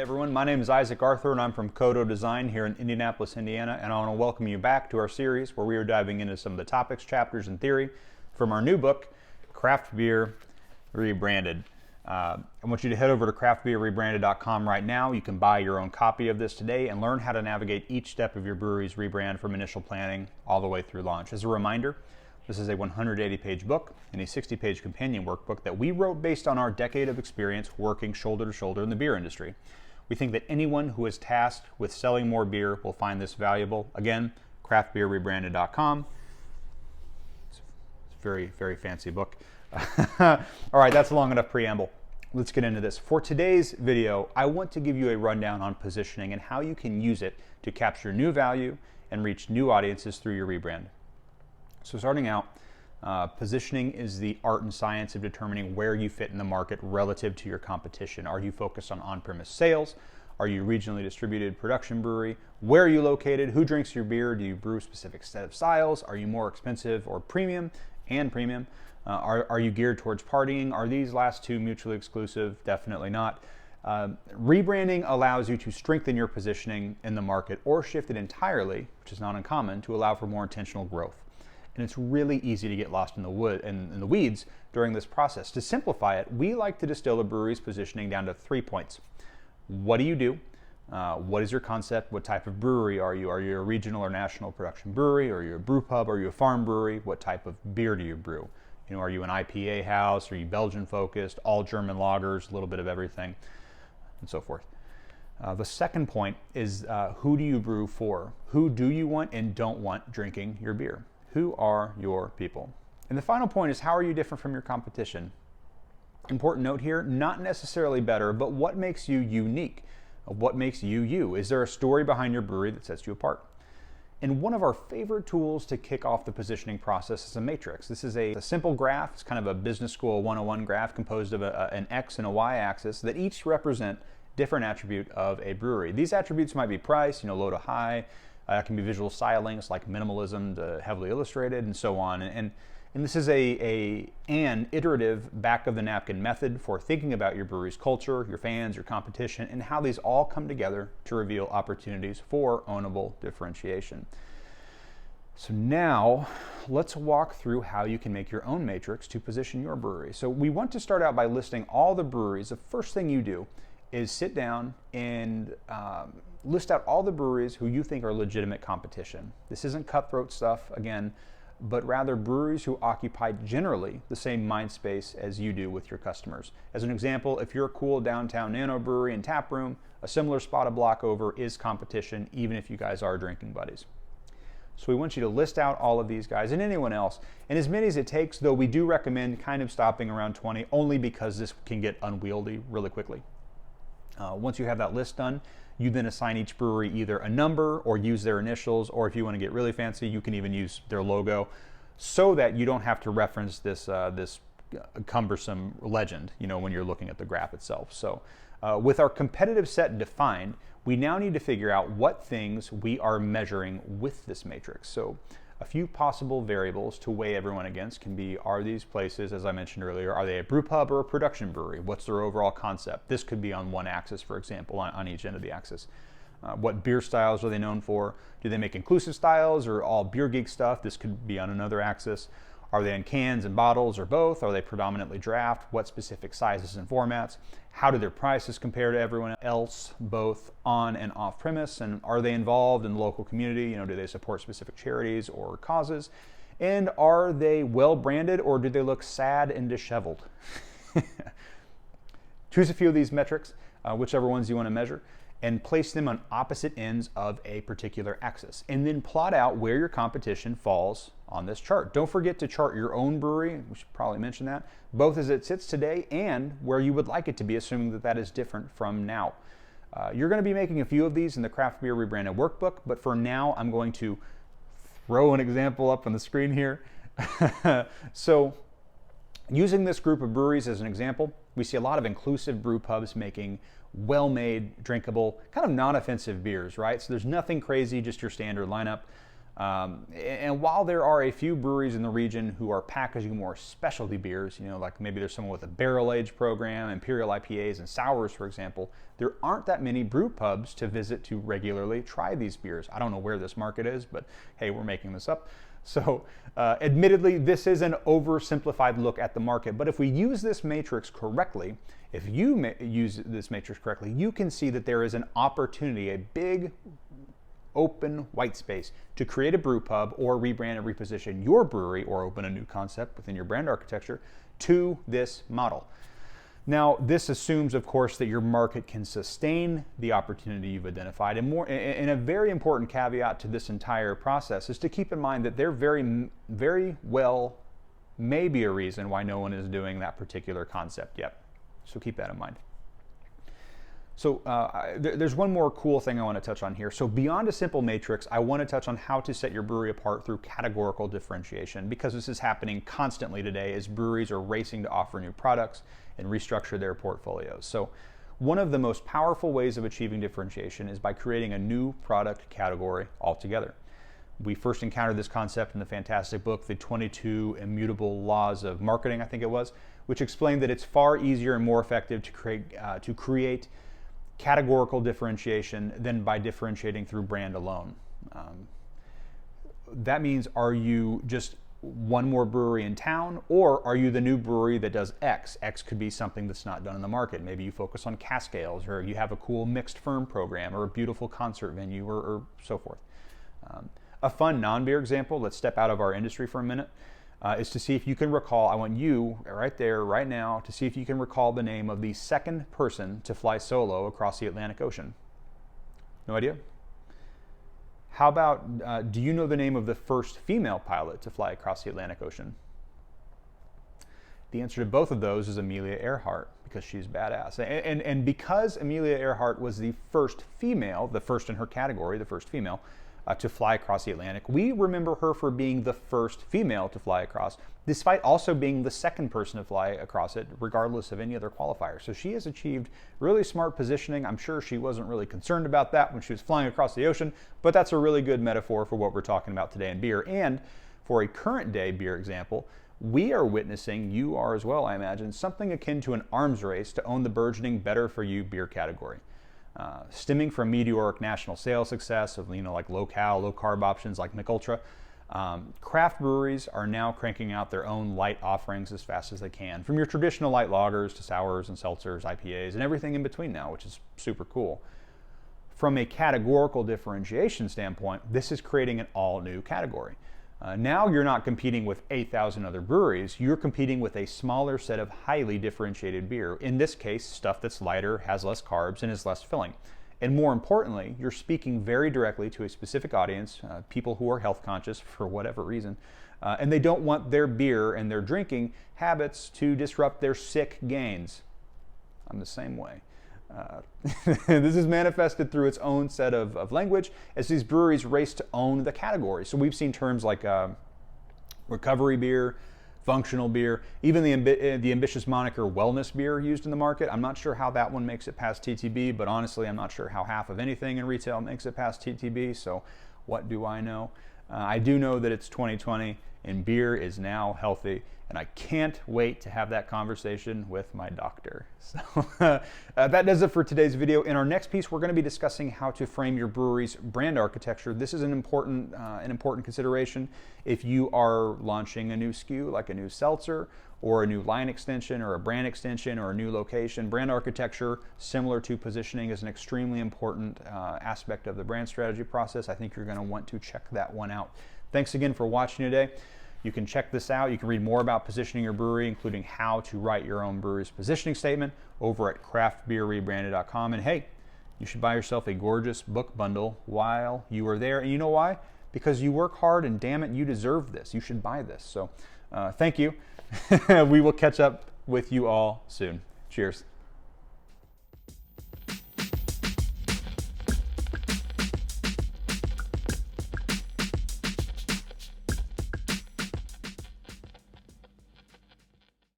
everyone, my name is Isaac Arthur and I'm from CODO Design here in Indianapolis, Indiana, and I want to welcome you back to our series where we are diving into some of the topics, chapters, and theory from our new book, Craft Beer Rebranded. I want you to head over to craftbeerrebranded.com right now. You can buy your own copy of this today and learn how to navigate each step of your brewery's rebrand from initial planning all the way through launch. As a reminder, this is a 180-page book and a 60-page companion workbook that we wrote based on our decade of experience working shoulder to shoulder in the beer industry. We think that anyone who is tasked with selling more beer will find this valuable. Again, craftbeerrebranded.com. It's a very, very fancy book. All right, that's a long enough preamble. Let's get into this. For today's video, I want to give you a rundown on positioning and how you can use it to capture new value and reach new audiences through your rebrand. So starting out, positioning is the art and science of determining where you fit in the market relative to your competition. Are you focused on on-premise sales? Are you a regionally distributed production brewery? Where are you located? Who drinks your beer? Do you brew a specific set of styles? Are you more expensive or premium? Are you geared towards partying? Are these last two mutually exclusive? Definitely not. Rebranding allows you to strengthen your positioning in the market or shift it entirely, which is not uncommon, to allow for more intentional growth. And it's really easy to get lost in the weeds during this process. To simplify it, we like to distill a brewery's positioning down to 3 points. What do you do? What is your concept? What type of brewery are you? Are you a regional or national production brewery? Are you a brew pub? Are you a farm brewery? What type of beer do you brew? You know, are you an IPA house? Are you Belgian focused? All German lagers, a little bit of everything, and so forth. The second point is who do you brew for? Who do you want and don't want drinking your beer? Who are your people? And the final point is, how are you different from your competition? Important note here, not necessarily better, but what makes you unique? What makes you you? Is there a story behind your brewery that sets you apart? And one of our favorite tools to kick off the positioning process is a matrix. This is a simple graph. It's kind of a business school 101 graph composed of an X and a Y axis that each represent different attribute of a brewery. These attributes might be price, low to high. It can be visual stylings like minimalism to heavily illustrated and so on. And this is an iterative back of the napkin method for thinking about your brewery's culture, your fans, your competition, and how these all come together to reveal opportunities for ownable differentiation. So now let's walk through how you can make your own matrix to position your brewery. So we want to start out by listing all the breweries. The first thing you do is sit down and list out all the breweries who you think are legitimate competition. This isn't cutthroat stuff, again, but rather breweries who occupy generally the same mind space as you do with your customers. As an example, if you're a cool downtown nano brewery and tap room, a similar spot a block over is competition, even if you guys are drinking buddies. So we want you to list out all of these guys and anyone else, and as many as it takes, though we do recommend kind of stopping around 20, only because this can get unwieldy really quickly. Once you have that list done, you then assign each brewery either a number or use their initials, or if you want to get really fancy, you can even use their logo, so that you don't have to reference this cumbersome legend, when you're looking at the graph itself. So with our competitive set defined, we now need to figure out what things we are measuring with this matrix. So a few possible variables to weigh everyone against can be, are these places, as I mentioned earlier, are they a brew pub or a production brewery? What's their overall concept? This could be on one axis, for example, on each end of the axis. What beer styles are they known for? Do they make inclusive styles or all beer geek stuff? This could be on another axis. Are they in cans and bottles or both? Are they predominantly draft? What specific sizes and formats? How do their prices compare to everyone else, both on and off premise? And are they involved in the local community? Do they support specific charities or causes? And are they well branded, or do they look sad and disheveled? Choose a few of these metrics, whichever ones you want to measure, and place them on opposite ends of a particular axis. And then plot out where your competition falls on this chart. Don't forget to chart your own brewery, we should probably mention that, both as it sits today and where you would like it to be, assuming that that is different from now. You're going to be making a few of these in the Craft Beer Rebranded workbook, but for now I'm going to throw an example up on the screen here. So using this group of breweries as an example, we see a lot of inclusive brew pubs making well-made, drinkable, kind of non-offensive beers, right? So there's nothing crazy, just your standard lineup. And while there are a few breweries in the region who are packaging more specialty beers, like maybe there's someone with a barrel age program, imperial IPAs and sours, for example, there aren't that many brew pubs to visit to regularly try these beers. I don't know where this market is, but hey, we're making this up. So admittedly, this is an oversimplified look at the market, but if we use this matrix correctly, if you use this matrix correctly, you can see that there is an opportunity, a big open white space to create a brew pub or rebrand and reposition your brewery or open a new concept within your brand architecture to this model. Now, this assumes, of course, that your market can sustain the opportunity you've identified. And a very important caveat to this entire process is to keep in mind that there very well may be a reason why no one is doing that particular concept yet. So keep that in mind. So there's one more cool thing I want to touch on here. So beyond a simple matrix, I want to touch on how to set your brewery apart through categorical differentiation, because this is happening constantly today as breweries are racing to offer new products and restructure their portfolios. So one of the most powerful ways of achieving differentiation is by creating a new product category altogether. We first encountered this concept in the fantastic book, The 22 Immutable Laws of Marketing, I think it was, which explained that it's far easier and more effective to create categorical differentiation than by differentiating through brand alone. That means, are you just one more brewery in town, or are you the new brewery that does X? X could be something that's not done in the market. Maybe you focus on cask ales, or you have a cool mixed firm program, or a beautiful concert venue, or so forth. A fun non-beer example, let's step out of our industry for a minute, is to see if you can recall, I want you right there, right now, to see if you can recall the name of the second person to fly solo across the Atlantic Ocean. No idea? How about, do you know the name of the first female pilot to fly across the Atlantic Ocean? The answer to both of those is Amelia Earhart, because she's badass. And because Amelia Earhart was the first female, the first in her category, the first female, to fly across the Atlantic, we remember her for being the first female to fly across, despite also being the second person to fly across it, regardless of any other qualifier. So she has achieved really smart positioning. I'm sure she wasn't really concerned about that when she was flying across the ocean, but that's a really good metaphor for what we're talking about today in beer. And for a current day beer example, we are witnessing, you are as well, I imagine, something akin to an arms race to own the burgeoning better for you beer category. Stemming from meteoric national sales success of like low-cal, low-carb options like Mich Ultra, craft breweries are now cranking out their own light offerings as fast as they can, from your traditional light lagers to sours and seltzers, IPAs, and everything in between now, which is super cool. From a categorical differentiation standpoint, this is creating an all-new category. Now you're not competing with 8,000 other breweries, you're competing with a smaller set of highly differentiated beer. In this case, stuff that's lighter, has less carbs, and is less filling. And more importantly, you're speaking very directly to a specific audience, people who are health conscious for whatever reason, and they don't want their beer and their drinking habits to disrupt their sick gains. I'm the same way. This is manifested through its own set of language as these breweries race to own the category. So we've seen terms like recovery beer, functional beer, even the ambitious moniker wellness beer used in the market. I'm not sure how that one makes it past TTB, but honestly, I'm not sure how half of anything in retail makes it past TTB, so what do I know? I do know that it's 2020 and beer is now healthy, and I can't wait to have that conversation with my doctor. So that does it for today's video. In our next piece, we're going to be discussing how to frame your brewery's brand architecture. This is an important consideration if you are launching a new SKU, like a new seltzer, or a new line extension, or a brand extension, or a new location. Brand architecture, similar to positioning, is an extremely important aspect of the brand strategy process. I think you're going to want to check that one out. Thanks again for watching today. You can check this out. You can read more about positioning your brewery, including how to write your own brewery's positioning statement, over at craftbeerrebranded.com. And hey, you should buy yourself a gorgeous book bundle while you are there. And you know why? Because you work hard, and damn it, you deserve this. You should buy this. So thank you. We will catch up with you all soon. Cheers.